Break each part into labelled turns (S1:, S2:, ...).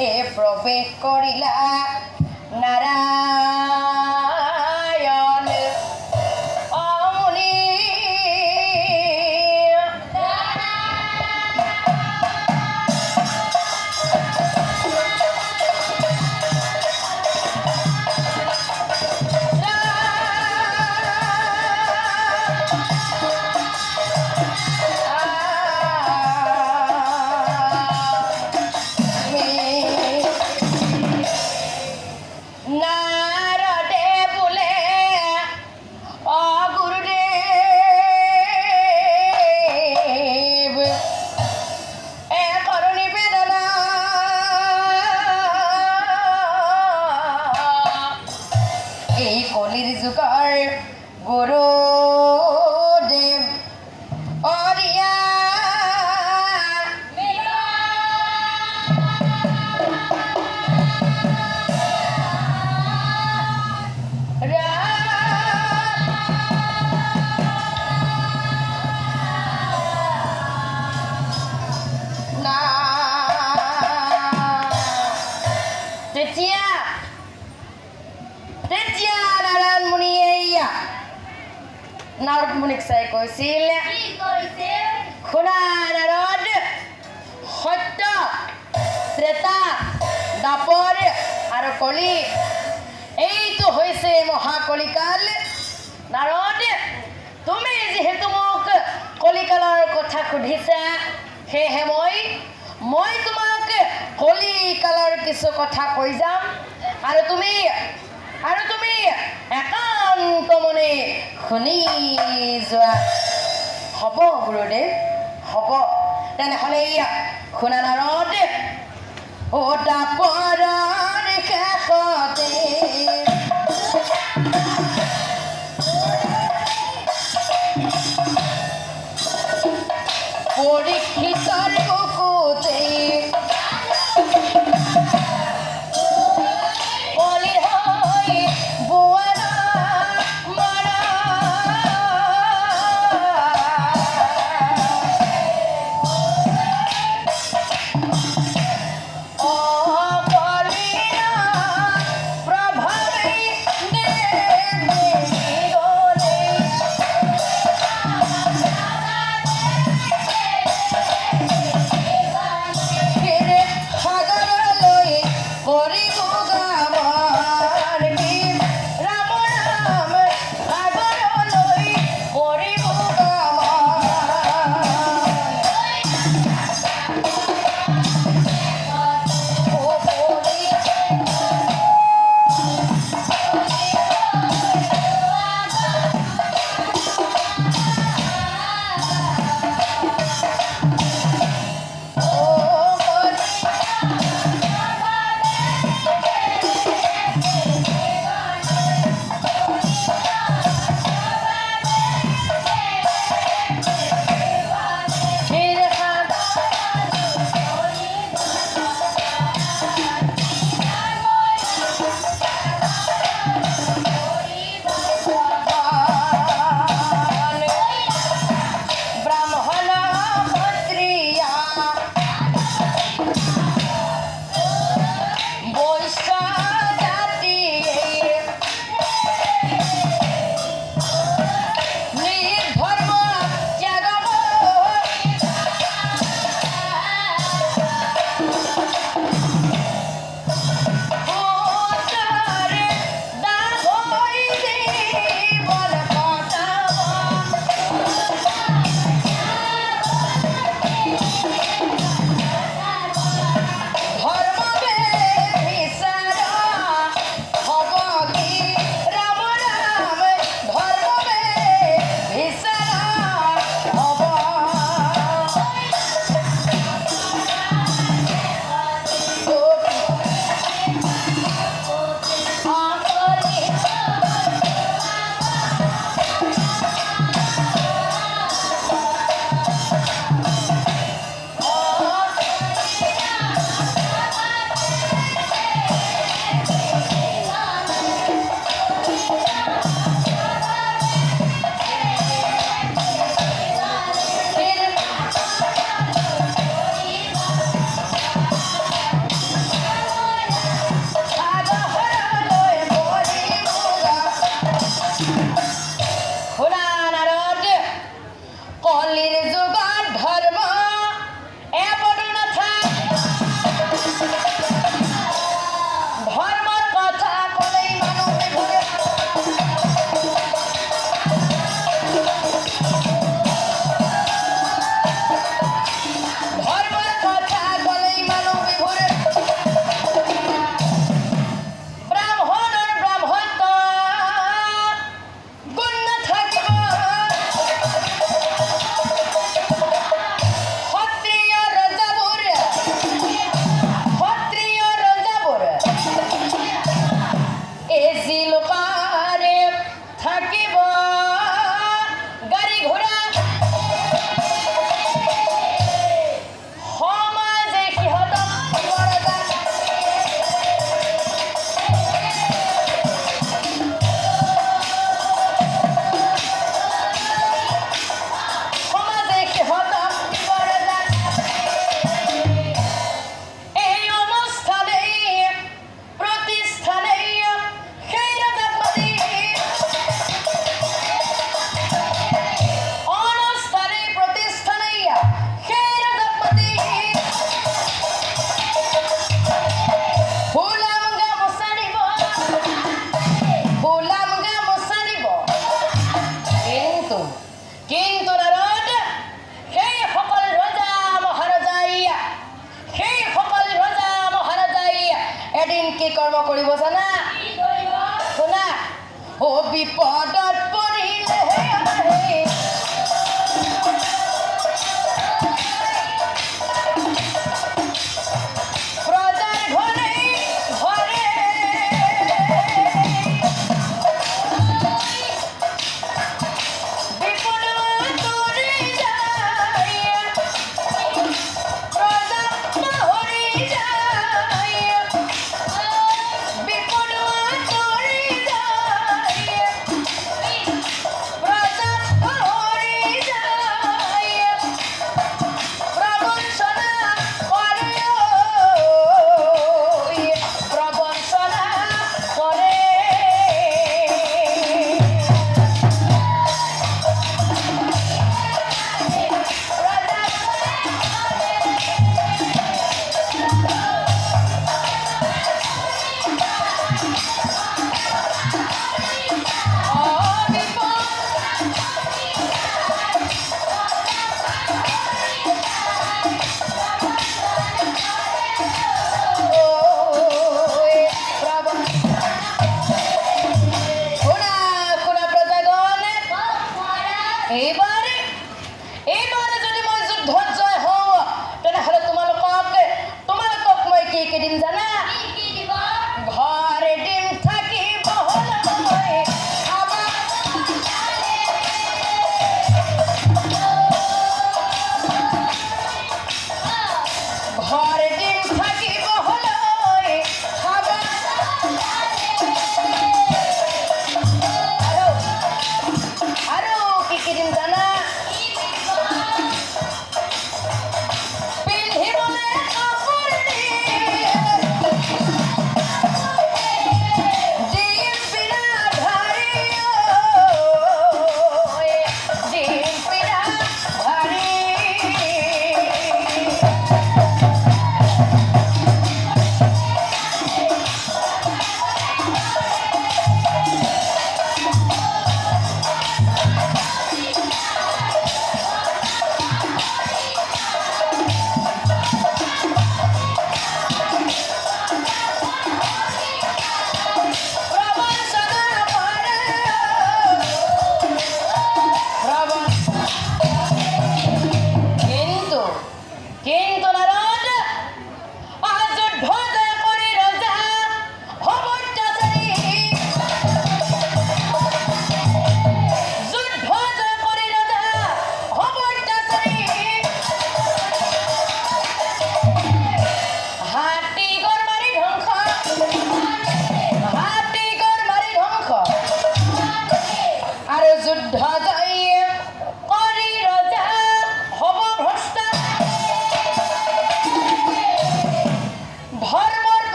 S1: এ প্রবেশ করিলা নারায়ণ অমনি গুরুদেব অরিয়া নাৰদ মুনিক চাই কৈছিল শুনা নাৰদ সত্য ত্ৰেতা দাপৰ আৰু কলি এইটো হৈছে মহাকলিকাল নাৰদ তুমি যিহেতু মোক কলিকালৰ কথা সুধিছা সেয়েহে মই তোমাক কলিকালৰ কিছু কথা কৈ যাম আৰু তুমি একান্ত মনে শুনি যোৱা হ'ব গুৰুদেৱ হ'ব তেনেহ'লে শুনা নাৰদ ও দাপৰৰ কাষতে পৰীক্ষিতৰ বুকুতে এদিন কি কৰ্ম কৰিব জানা শুনা ও বিপদত পৰিলে প্ৰজাৰ ঘৰে ঘৰে বিপদ তৰি যায় প্ৰজা পাহৰি যায় বিপদ তৰি যায় প্ৰজা পাহৰি যায় প্ৰবঞ্চনা কৰে প্ৰবঞ্চনা কৰে এইবাৰে যদি মই যুদ্ধত জয় হওঁ তেনেহ'লে তোমালোকক মই কি দিম জানা ঘৰ এদিন থাকিব হ'লে খাবা ঘৰ এদিন থাকিব হ'লে খাবা আৰু কি দিম জানা পিন্ধিবলৈ কাপোৰ দিম পিৰা ধাৰি দিম পিৰা ধাৰি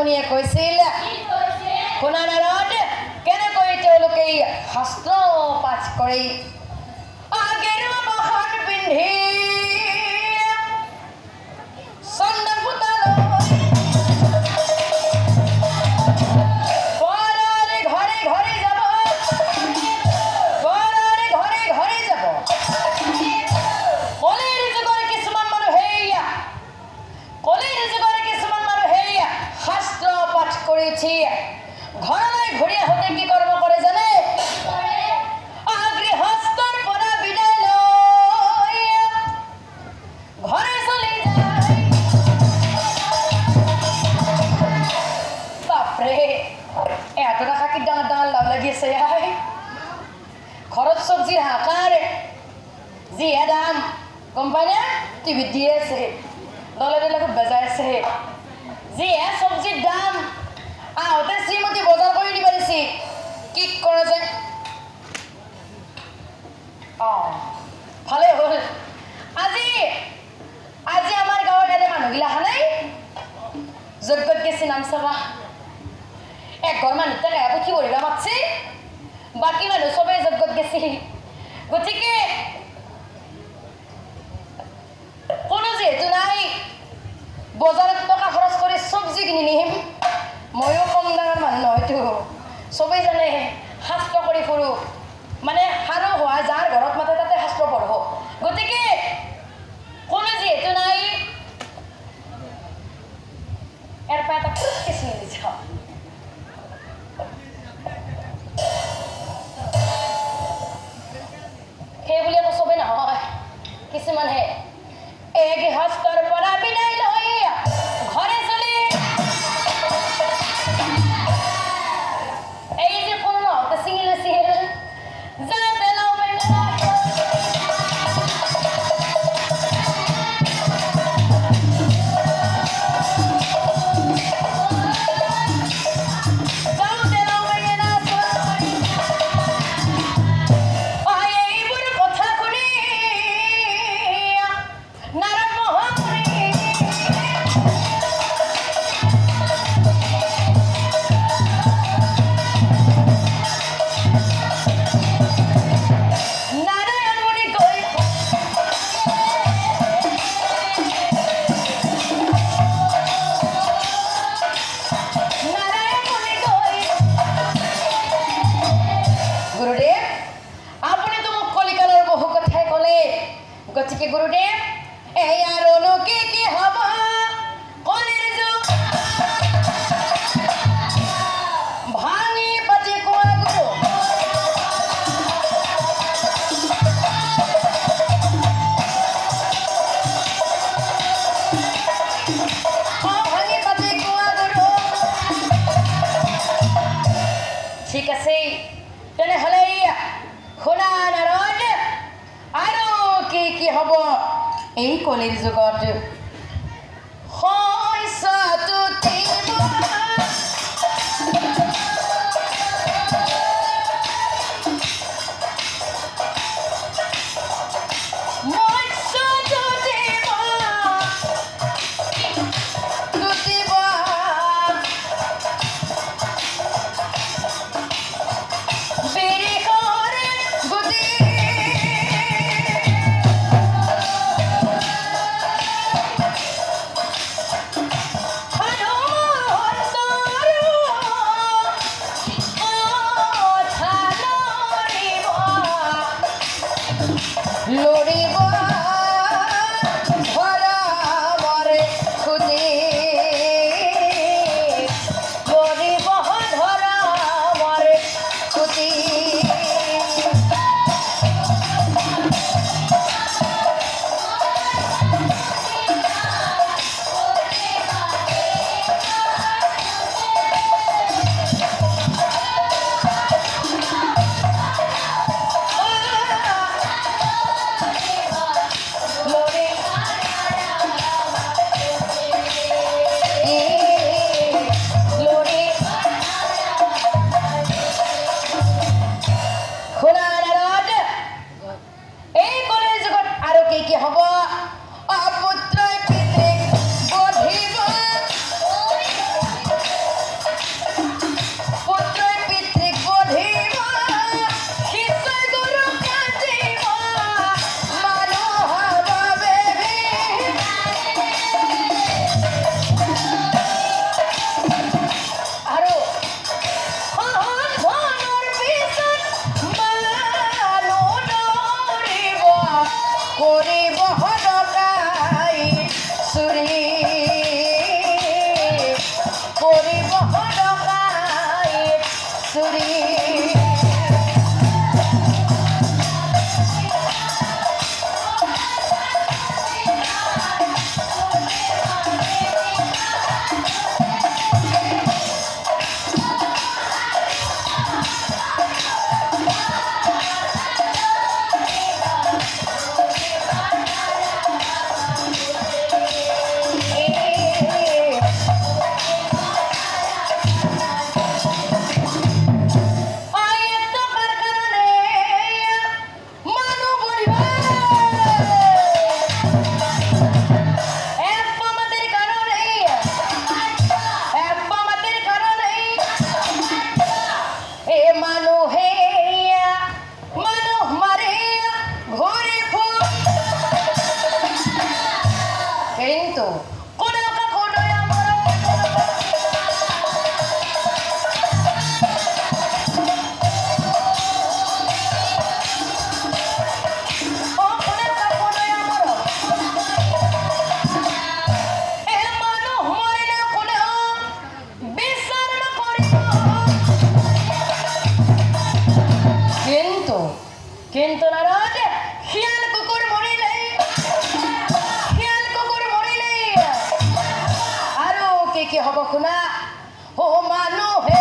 S1: মুনিয়ে কৈছিল শুনা নাৰদ কেনেকৈ তেওঁলোকে শাস্ত্ৰ পাঠ কৰি আগেৰু বাহন পিন্ধি চন্দন ফুটালৈ পৰাৰে ঘৰে ঘৰে যাব পৰাৰে ঘৰে ঘৰে যাব কলিৰ যুগৰ কিছুমান মানুহে শাস্ত্ৰ পাঠ কৰি উঠি ঘৰলৈ ঘূৰি আহোঁতে কি কৰ্ম কৰে জানে গৃহস্থৰ পৰা বিদায় লৈ ঘৰে চলি যায় বাপৰে এহঁতৰ দেখা কি ডাঙৰ ডাঙৰ লাভ লাগি আছে ঘৰত চব্জিৰ হাহাকাৰ যিহে দাম গম পাই নে টিভিত দি আছে দলে দলে খুব বেজাই আছে যিহে চব্জিৰ দাম আহোঁতে শ্ৰীমতী বজাৰ কৰি দিব দিছি কি কৰা যায় ভালে হ'ল আজি আজি আমাৰ গাঁৱৰ এনে মানুহগিলা অহা নাই যজ্ঞত গেছি নাম চাবা একঘৰ মানুহ তাকে পুথি পঢ়িব মাতছি বাকী মানুহ চবেই যজ্ঞত গেছি গতিকে কোনো যিহেতু নাই বজাৰত টকা খৰচ কৰি চব্জি কিনি নিম ময়ো কম ডাঙৰ মানুহ নহয়তো চবেই জানে শাস্ত্ৰ কৰি ফুৰোঁ মানে সাৰো হোৱা যাৰ ঘৰত মাতে তাতে শাস্ত্ৰ পঢ়ো গতিকে কোনো যিহেতু নাই ইয়াৰ পৰা এটা কিছু নিচাওঁ সেই বুলি আকৌ চবেই নহয় কিছুমানহে গৃহস্থৰ পৰা বিদায় লৈ ঘৰে চলি এই যে কোনো নহওঁতে ছিঙি লৈছিল যাতে লাও বেঙেনা এইবোৰ কথা শুনি নাৰদ মহামুনি নাৰায়ণ মুনি কৈ গুৰুদেৱ আপুনিতো মোক কলিকালৰ বহু কথাই ক'লে গতিকে গুৰুদেৱ এই আৰুনো কি কি হ'ব কলিৰ যুগ ভাঙি পাতি কোৱা গুৰু ভাঙি পাতি কোৱা গুৰু ঠিক আছে তেনেহ'লে শুনা নাৰদ আৰু কি কি হ'ব এই কলিৰ যুগত শস্যটো কিন্তু নারদ শিয়াল কুকুর মৰিলেই আৰু কি হ'ব শুনা ও মানুহে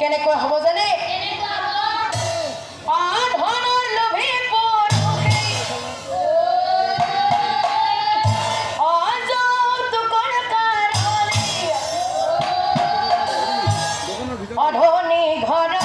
S1: কেনেকৈ হ'ব জানে ধনৰ লোভী অধনী ঘৰৰ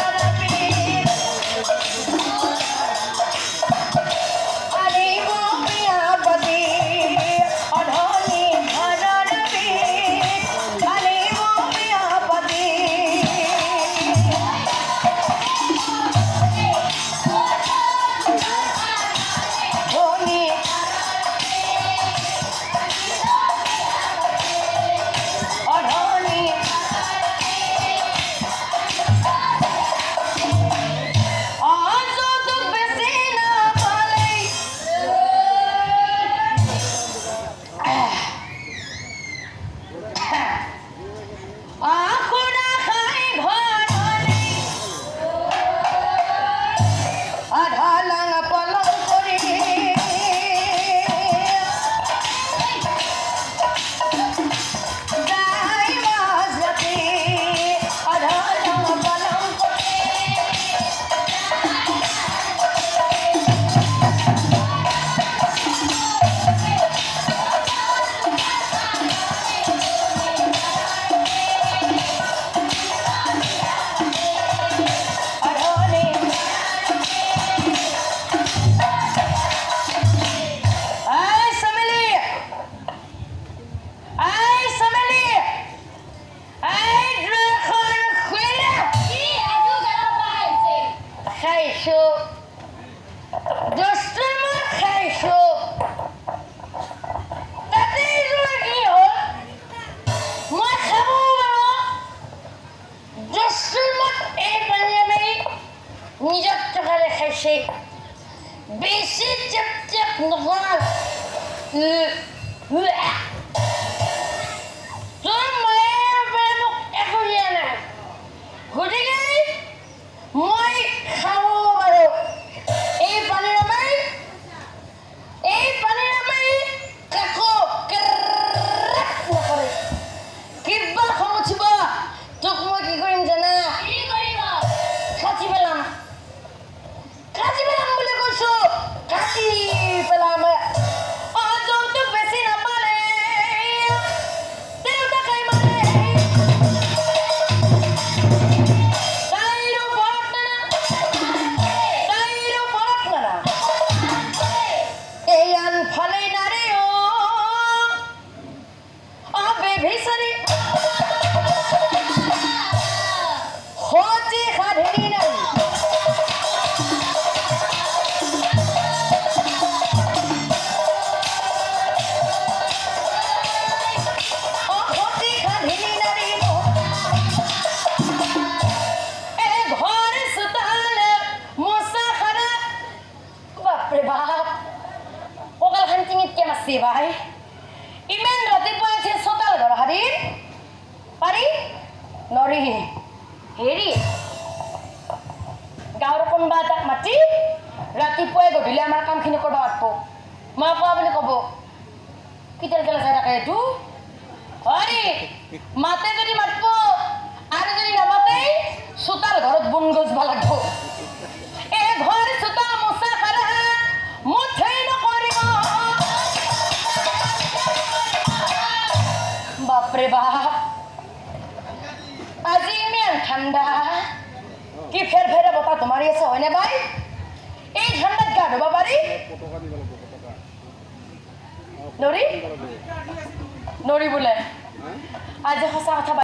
S1: নহয় তোৰ মায়ে মোক একো দিয়া নাই গতিকে মই খাব পাৰোঁ এই পানীৰ আমাৰ কাকো নকৰে কিবা খং উঠিব তোক মই কি কৰিম জানা কাটি পেলাম বুলি কৈছো কাটি পেলাম যৌতুক বেছি নাপালে দেউতাকে মানে তাইৰো বৰত নানা এই আনফালে নাৰে বেভিচাৰী সজি সাধেৰি নাৰী ভাই ইমান ৰাতিপুৱা আছে চোতাল ঘৰ হাৰি পাৰি নৰি হেৰি গাঁৱৰ কোনোবা এটাক মাতি ৰাতিপুৱাই গধূলি আমাৰ কামখিনি কৰিব মাতিব মই কোৱা বুলি ক'ব কিতেল কেলা চাই থাকে এইটো হৰি মাতে যদি মাতিব আৰু যদি নামাতে চোতাল ঘৰত বুন গজবা লাগিব এই ঘৰ চোতাল মোচা খাৰা মুঠেই নকৰিব বাপৰে বাপ আজি ইমান ঠাণ্ডা কি ফেৰ বতাহটো মাৰি আছে হয়নে বাই এই ঠাণ্ডাত গা ধুব পাৰি নৰি বোলে আজি সঁচা কথা